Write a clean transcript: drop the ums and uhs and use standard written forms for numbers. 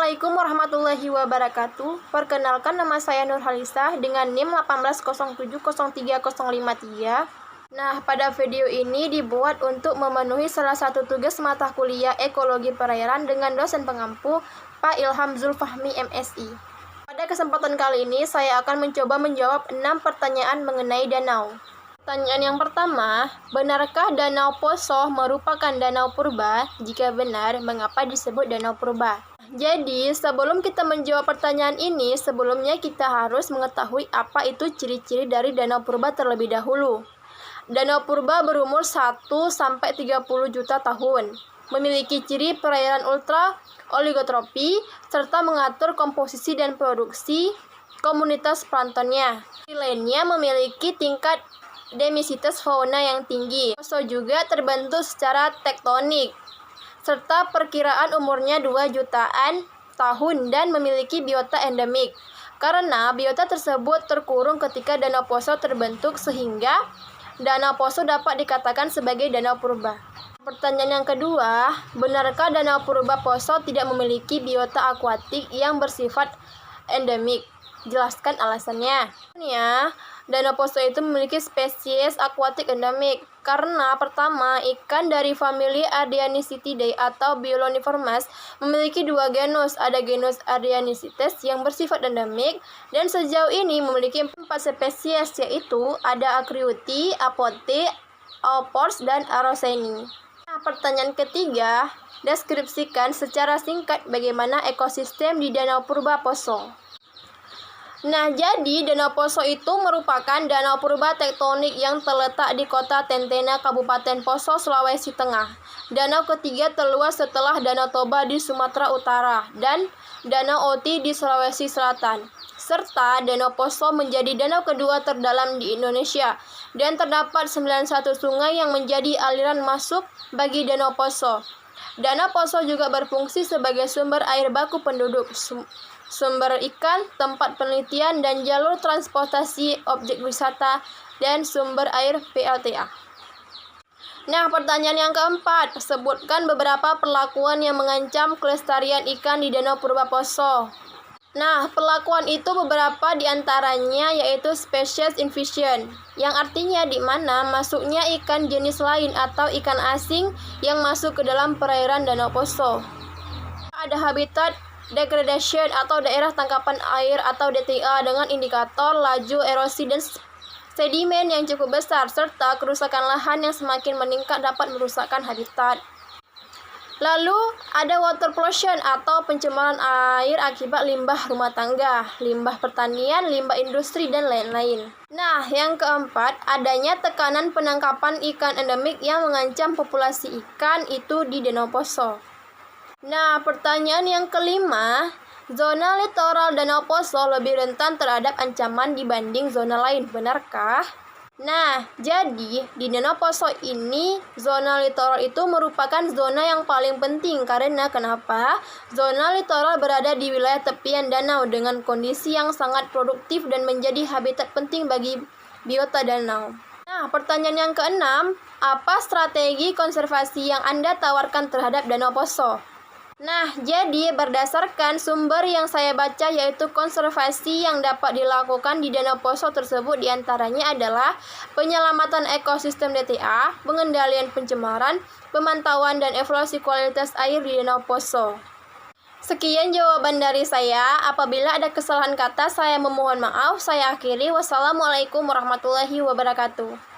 Assalamualaikum warahmatullahi wabarakatuh. Perkenalkan, nama saya Nurhalisah dengan NIM 180703053. Nah, pada video ini dibuat untuk memenuhi salah satu tugas mata kuliah Ekologi Perairan dengan dosen pengampu Pak Ilham Zulfahmi MSI. Pada kesempatan kali ini saya akan mencoba menjawab 6 pertanyaan mengenai danau. Pertanyaan yang pertama, benarkah Danau Poso merupakan danau purba? Jika benar, mengapa disebut danau purba? Jadi, sebelum kita menjawab pertanyaan ini, sebelumnya kita harus mengetahui apa itu ciri-ciri dari danau purba terlebih dahulu. Danau purba berumur 1-30 juta tahun, memiliki ciri perairan ultra oligotropi, serta mengatur komposisi dan produksi komunitas planktonnya. Lainnya memiliki tingkat demisitas fauna yang tinggi. Poso juga terbentuk secara tektonik, serta perkiraan umurnya 2 jutaan tahun dan memiliki biota endemik. Karena biota tersebut terkurung ketika Danau Poso terbentuk, sehingga Danau Poso dapat dikatakan sebagai danau purba. Pertanyaan yang kedua, benarkah Danau Purba Poso tidak memiliki biota akuatik yang bersifat endemik? Jelaskan alasannya. Danau Poso itu memiliki spesies akuatik endemik karena pertama, ikan dari famili Ardianisitidae atau Bioloniformes memiliki 2 genus. Ada genus Ardianisites yang bersifat endemik dan sejauh ini memiliki 4 spesies, yaitu ada Acriuti, Apote, Aupors, dan Aroseni. Nah, pertanyaan ketiga, deskripsikan secara singkat bagaimana ekosistem di Danau Purba Poso. Nah, jadi Danau Poso itu merupakan danau purba tektonik yang terletak di kota Tentena, Kabupaten Poso, Sulawesi Tengah. Danau ketiga terluas setelah Danau Toba di Sumatera Utara dan Danau Oti di Sulawesi Selatan. Serta Danau Poso menjadi danau kedua terdalam di Indonesia dan terdapat 91 sungai yang menjadi aliran masuk bagi Danau Poso. Danau Poso juga berfungsi sebagai sumber air baku penduduk, sumber ikan, tempat penelitian dan jalur transportasi objek wisata, dan sumber air PLTA. Nah, pertanyaan yang keempat, sebutkan beberapa perlakuan yang mengancam kelestarian ikan di Danau Purba Poso. Nah, perlakuan itu beberapa diantaranya yaitu species invasion, yang artinya di mana masuknya ikan jenis lain atau ikan asing yang masuk ke dalam perairan Danau Poso. Ada habitat degradation atau daerah tangkapan air atau DTA dengan indikator laju erosi dan sedimen yang cukup besar, serta kerusakan lahan yang semakin meningkat dapat merusakkan habitat. Lalu ada water pollution atau pencemaran air akibat limbah rumah tangga, limbah pertanian, limbah industri, dan lain-lain. Nah, yang keempat, adanya tekanan penangkapan ikan endemik yang mengancam populasi ikan itu di Danau Poso. Nah, pertanyaan yang kelima, zona litoral Danau Poso lebih rentan terhadap ancaman dibanding zona lain, benarkah? Nah, jadi di Danau Poso ini, zona litoral itu merupakan zona yang paling penting karena kenapa? Zona litoral berada di wilayah tepian danau dengan kondisi yang sangat produktif dan menjadi habitat penting bagi biota danau. Nah, pertanyaan yang keenam, apa strategi konservasi yang Anda tawarkan terhadap Danau Poso? Nah, jadi berdasarkan sumber yang saya baca yaitu konservasi yang dapat dilakukan di Danau Poso tersebut diantaranya adalah penyelamatan ekosistem DTA, pengendalian pencemaran, pemantauan dan evaluasi kualitas air di Danau Poso. Sekian jawaban dari saya. Apabila ada kesalahan kata, saya memohon maaf. Saya akhiri. Wassalamualaikum warahmatullahi wabarakatuh.